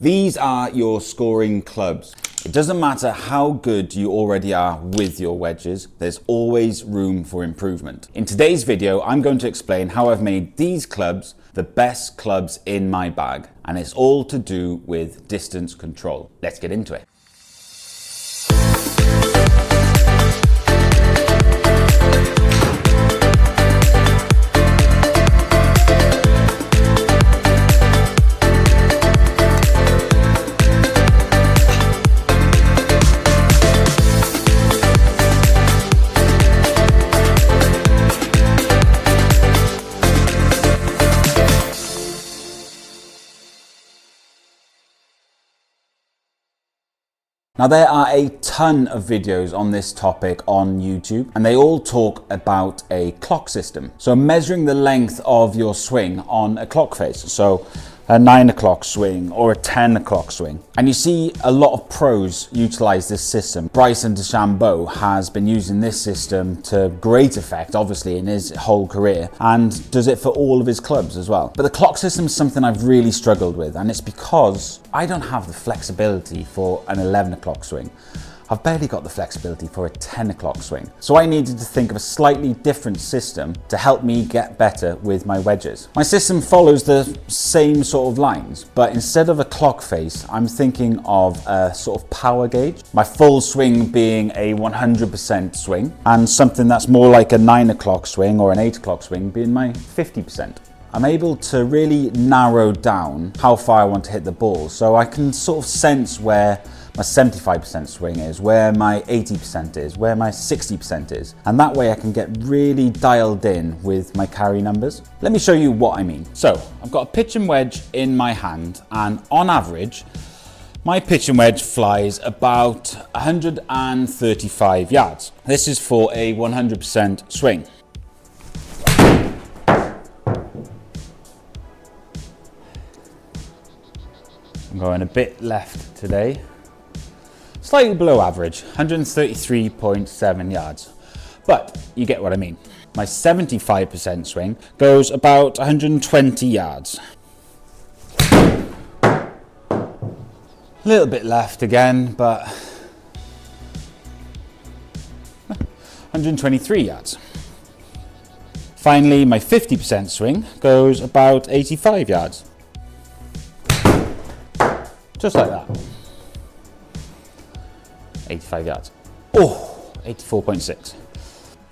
These are your scoring clubs. It doesn't matter how good you already are with your wedges, there's always room for improvement. In today's video, I'm going to explain how I've made these clubs the best clubs in my bag, and it's all to do with distance control. Let's get into it. Now there are a ton of videos on this topic on YouTube, and they all talk about a clock system. So measuring the length of your swing on a clock face. So a 9 o'clock swing or a 10 o'clock swing. And you see a lot of pros utilize this system. Bryson DeChambeau has been using this system to great effect, obviously, in his whole career, and does it for all of his clubs as well. But the clock system is something I've really struggled with, and it's because I don't have the flexibility for an 11 o'clock swing. I've barely got the flexibility for a 10 o'clock swing. So I needed to think of a slightly different system to help me get better with my wedges. My system follows the same sort of lines, but instead of a clock face, I'm thinking of a sort of power gauge. My full swing being a 100% swing, and something that's more like a 9 o'clock swing or an 8 o'clock swing being my 50%. I'm able to really narrow down how far I want to hit the ball, so I can sort of sense where my 75% swing is, where my 80% is, where my 60% is. And that way I can get really dialed in with my carry numbers. Let me show you what I mean. So I've got a pitch and wedge in my hand, and on average, my pitch and wedge flies about 135 yards. This is for a 100% swing. I'm going a bit left today. Slightly below average, 133.7 yards. But you get what I mean. My 75% swing goes about 120 yards. A little bit left again, but 123 yards. Finally, my 50% swing goes about 85 yards. Just like that. 85 yards. Oh, 84.6.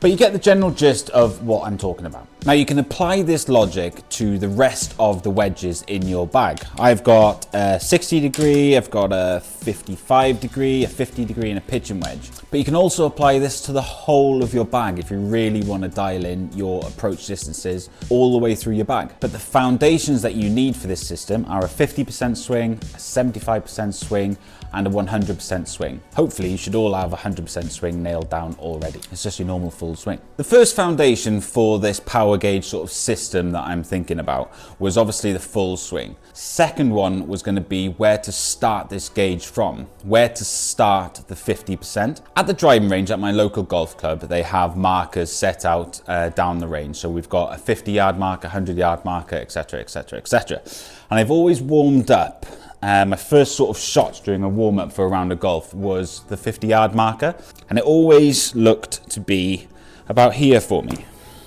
But you get the general gist of what I'm talking about. Now you can apply this logic to the rest of the wedges in your bag. I've got a 60 degree, I've got a 55 degree, a 50 degree, and a pitch and wedge. But you can also apply this to the whole of your bag if you really want to dial in your approach distances all the way through your bag. But the foundations that you need for this system are a 50% swing, a 75% swing, and a 100% swing. Hopefully you should all have a 100% swing nailed down already. It's just your normal full swing. The first foundation for this power gauge sort of system that I'm thinking about was obviously the full swing. Second one was going to be where to start this gauge from, where to start the 50%. At the driving range at my local golf club, they have markers set out down the range. So we've got a 50-yard marker, 100-yard marker, etc, etc, etc. And I've always warmed up. My first sort of shot during a warm-up for a round of golf was the 50-yard marker, and it always looked to be about here for me,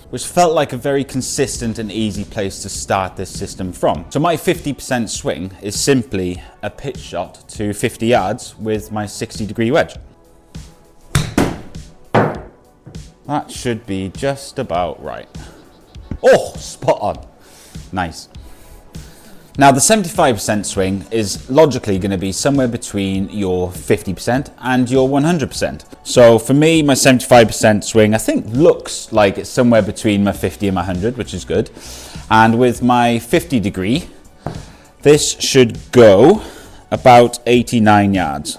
which felt like a very consistent and easy place to start this system from. So my 50% swing is simply a pitch shot to 50 yards with my 60-degree wedge. That should be just about right. Oh, spot on. Nice. Now the 75% swing is logically going to be somewhere between your 50% and your 100%. So for me, my 75% swing I think looks like it's somewhere between my 50 and my 100, which is good. And with my 50 degree, this should go about 89 yards.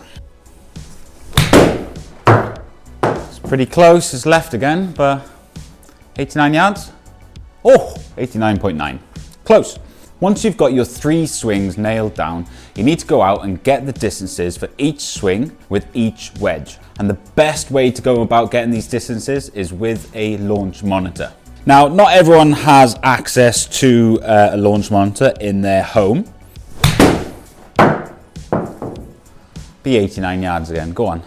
It's pretty close, it's left again, but 89 yards? Oh, 89.9, close. Once you've got your 3 swings nailed down, you need to go out and get the distances for each swing with each wedge. And the best way to go about getting these distances is with a launch monitor. Now, not everyone has access to a launch monitor in their home. Be 89 yards again, go on.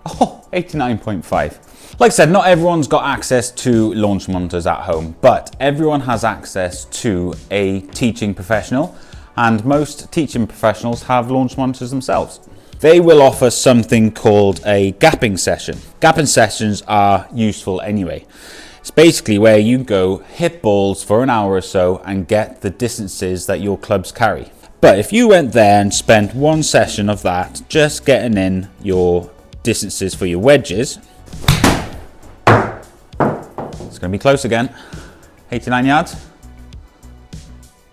Oh, 89.5. Like I said, not everyone's got access to launch monitors at home, but everyone has access to a teaching professional, and most teaching professionals have launch monitors themselves. They will offer something called a gapping session. Gapping sessions are useful anyway. It's basically where you go hit balls for an hour or so and get the distances that your clubs carry. But if you went there and spent one session of that just getting in your distances for your wedges, it's going to be close again. 89 yards,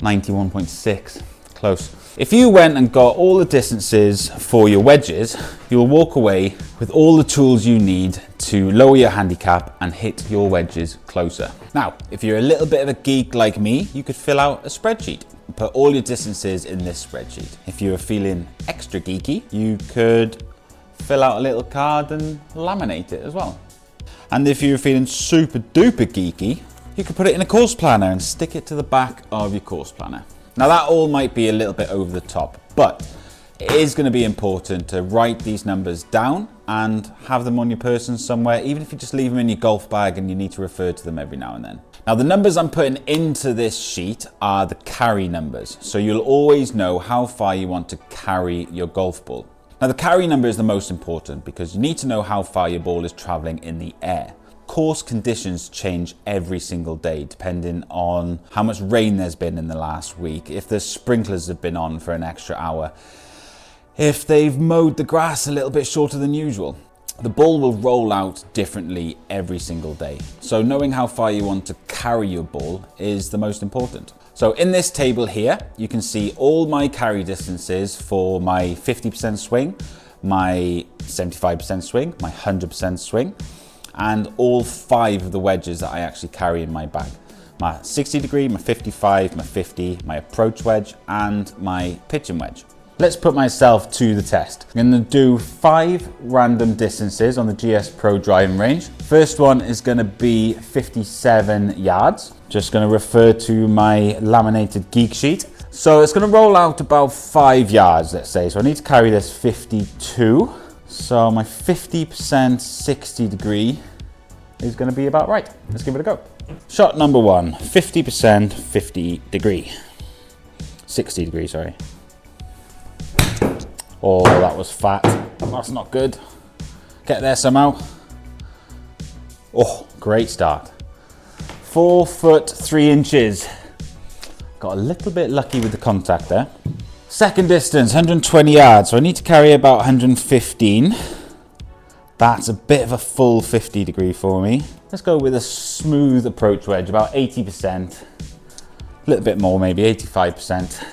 91.6, close. If you went and got all the distances for your wedges, you'll walk away with all the tools you need to lower your handicap and hit your wedges closer. Now, if you're a little bit of a geek like me, you could fill out a spreadsheet and put all your distances in this spreadsheet. If you're feeling extra geeky, you could fill out a little card and laminate it as well. And if you're feeling super duper geeky, you could put it in a course planner and stick it to the back of your course planner. Now that all might be a little bit over the top, but it is going to be important to write these numbers down and have them on your person somewhere, even if you just leave them in your golf bag and you need to refer to them every now and then. Now the numbers I'm putting into this sheet are the carry numbers, so you'll always know how far you want to carry your golf ball. Now the carry number is the most important because you need to know how far your ball is traveling in the air. Course conditions change every single day depending on how much rain there's been in the last week, if the sprinklers have been on for an extra hour, if they've mowed the grass a little bit shorter than usual. The ball will roll out differently every single day. So knowing how far you want to carry your ball is the most important. So in this table here, you can see all my carry distances for my 50% swing, my 75% swing, my 100% swing, and all 5 of the wedges that I actually carry in my bag. My 60 degree, my 55, my 50, my approach wedge, and my pitching wedge. Let's put myself to the test. I'm going to do 5 random distances on the GS Pro driving range. First one is going to be 57 yards. Just going to refer to my laminated geek sheet. So it's going to roll out about 5 yards, let's say. So I need to carry this 52. So my 50% 60 degree is going to be about right. Let's give it a go. Shot number 1, 50% 50 degree. 60 degree, sorry. Oh, that was fat. That's not good. Get there somehow. Oh, great start. 4 foot 3 inches. Got a little bit lucky with the contact there. Second distance, 120 yards. So I need to carry about 115. That's a bit of a full 50 degree for me. Let's go with a smooth approach wedge, about 80%. A little bit more, maybe 85%.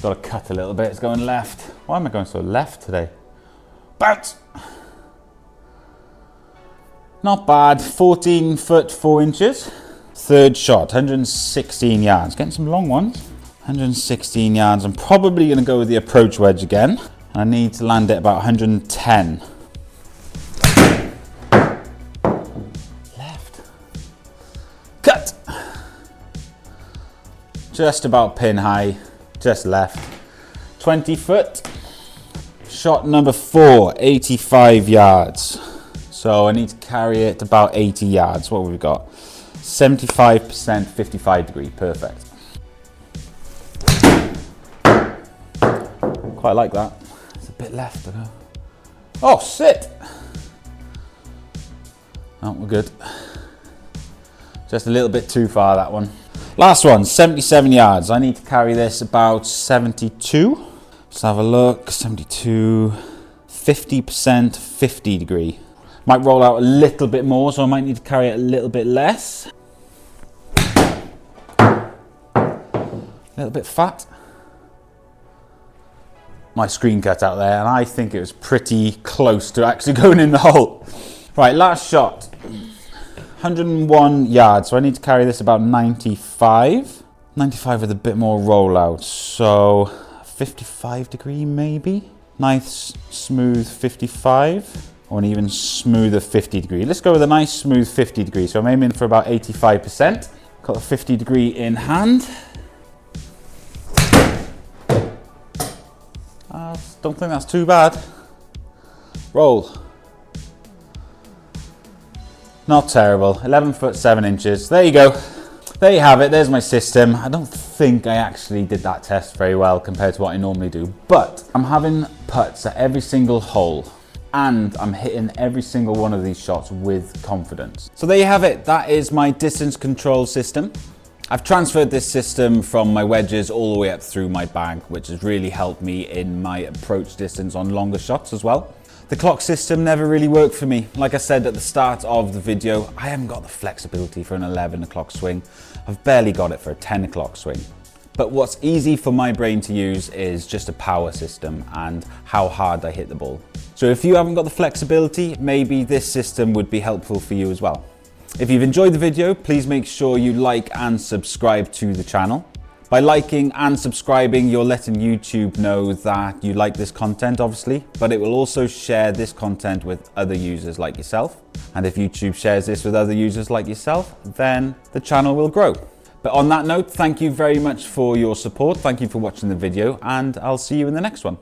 Got to cut a little bit, it's going left. Why am I going so left today? Bounce! Not bad, 14 foot 4 inches. Third shot, 116 yards. Getting some long ones. 116 yards. I'm probably going to go with the approach wedge again. I need to land it about 110. Left. Cut! Just about pin high. Just left. 20 foot. Shot number 4, 85 yards. So I need to carry it about 80 yards. What have we got? 75% 55 degree. Perfect. Quite like that. It's a bit left to go. Oh, sit! No, we're good. Just a little bit too far, that one. Last one, 77 yards. I need to carry this about 72. Let's have a look. 72, 50% 50 degree. Might roll out a little bit more, so I might need to carry it a little bit less. A little bit fat. My screen cut out there, and I think it was pretty close to actually going in the hole. Right, last shot. 101 yards, so I need to carry this about 95. 95 with a bit more rollout, so 55 degree maybe. Nice smooth 55, or an even smoother 50 degree. Let's go with a nice smooth 50 degree. So I'm aiming for about 85%. Got the 50 degree in hand. don't think that's too bad. Roll. Not terrible, 11 foot 7 inches. There you go. There you have it, there's my system. I don't think I actually did that test very well compared to what I normally do, but I'm having putts at every single hole and I'm hitting every single one of these shots with confidence. So there you have it, that is my distance control system. I've transferred this system from my wedges all the way up through my bag, which has really helped me in my approach distance on longer shots as well. The clock system never really worked for me. Like I said at the start of the video, I haven't got the flexibility for an 11 o'clock swing. I've barely got it for a 10 o'clock swing. But what's easy for my brain to use is just a power system and how hard I hit the ball. So if you haven't got the flexibility, maybe this system would be helpful for you as well. If you've enjoyed the video, please make sure you like and subscribe to the channel. By liking and subscribing, you're letting YouTube know that you like this content, obviously, but it will also share this content with other users like yourself. And if YouTube shares this with other users like yourself, then the channel will grow. But on that note, thank you very much for your support. Thank you for watching the video, and I'll see you in the next one.